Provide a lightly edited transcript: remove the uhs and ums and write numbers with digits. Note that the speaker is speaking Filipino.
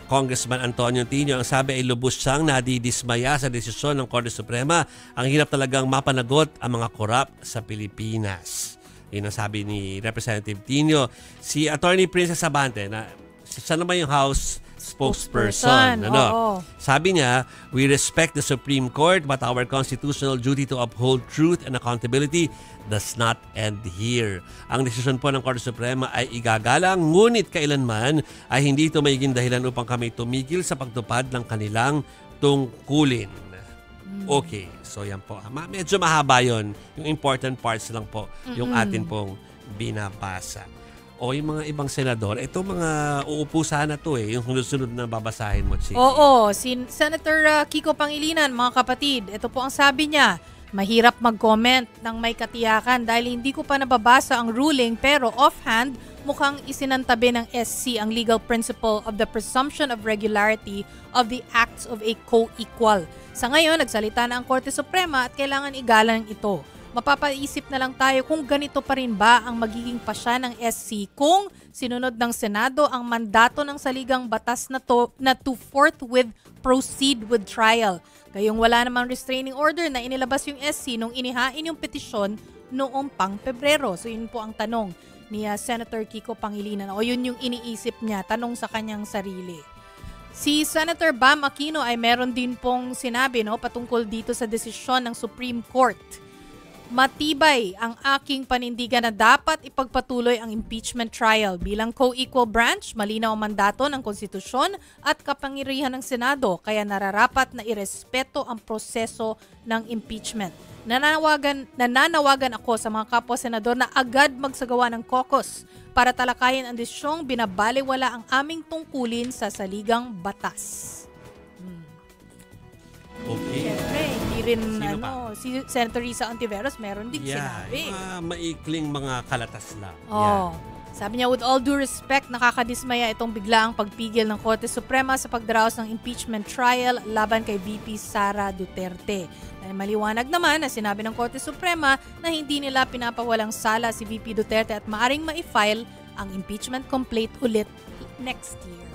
Congressman Antonio Tino, ang sabi ay lubos siyang nadidismaya sa desisyon ng Korte Suprema. Ang hirap talagang mapanagot ang mga korap sa Pilipinas. Yun ang sabi ni Representative Tino. Si Attorney Princess Abante, siya naman yung House spokesperson. Sabi niya, we respect the Supreme Court but our constitutional duty to uphold truth and accountability does not end here. Ang desisyon po ng Korte Suprema ay igagalang, ngunit kailanman ay hindi ito magiging dahilan upang kami tumigil sa pagtupad ng kanilang tungkulin. Okay, so yan po. Medyo mahaba yun. Yung important parts lang po yung atin pong binabasa. O yung mga ibang senador, ito mga uupo sana to yung sunod na babasahin mo, Chiki. Oo, si Senator Kiko Pangilinan, mga kapatid, ito po ang sabi niya, mahirap mag-comment ng may katiyakan dahil hindi ko pa nababasa ang ruling pero offhand, mukhang isinantabi ng SC ang legal principle of the presumption of regularity of the acts of a co-equal. Sa ngayon, nagsalita na ang Korte Suprema at kailangan igalang ito. Mapapaisip na lang tayo kung ganito pa rin ba ang magiging pasya ng SC kung sinunod ng Senado ang mandato ng saligang batas na to forthwith proceed with trial. Gayong wala namang restraining order na inilabas yung SC nung inihain yung petisyon noong pang Pebrero. So yun po ang tanong ni Senator Kiko Pangilinan o yun yung iniisip niya, tanong sa kanyang sarili. Si Senator Bam Aquino ay meron din pong sinabi patungkol dito sa desisyon ng Supreme Court. Matibay ang aking panindigan na dapat ipagpatuloy ang impeachment trial. Bilang co-equal branch, malinaw ang mandato ng konstitusyon at kapangyarihan ng Senado, kaya nararapat na irespeto ang proseso ng impeachment. Nananawagan ako sa mga kapwa-senador na agad magsagawa ng caucus para talakayin ang desisyong binabalewala ang aming tungkulin sa saligang batas. Okay. Siyempre, hindi rin si Senator Risa Ontiveros meron din sinabi. Maikling mga kalatas lang. Sabi niya, with all due respect, nakakadismaya itong biglaang pagpigil ng Korte Suprema sa pagdaraos ng impeachment trial laban kay VP Sara Duterte. Dahil maliwanag naman na sinabi ng Korte Suprema na hindi nila pinapawalang sala si VP Duterte at maaring ma-file ang impeachment complaint ulit next year.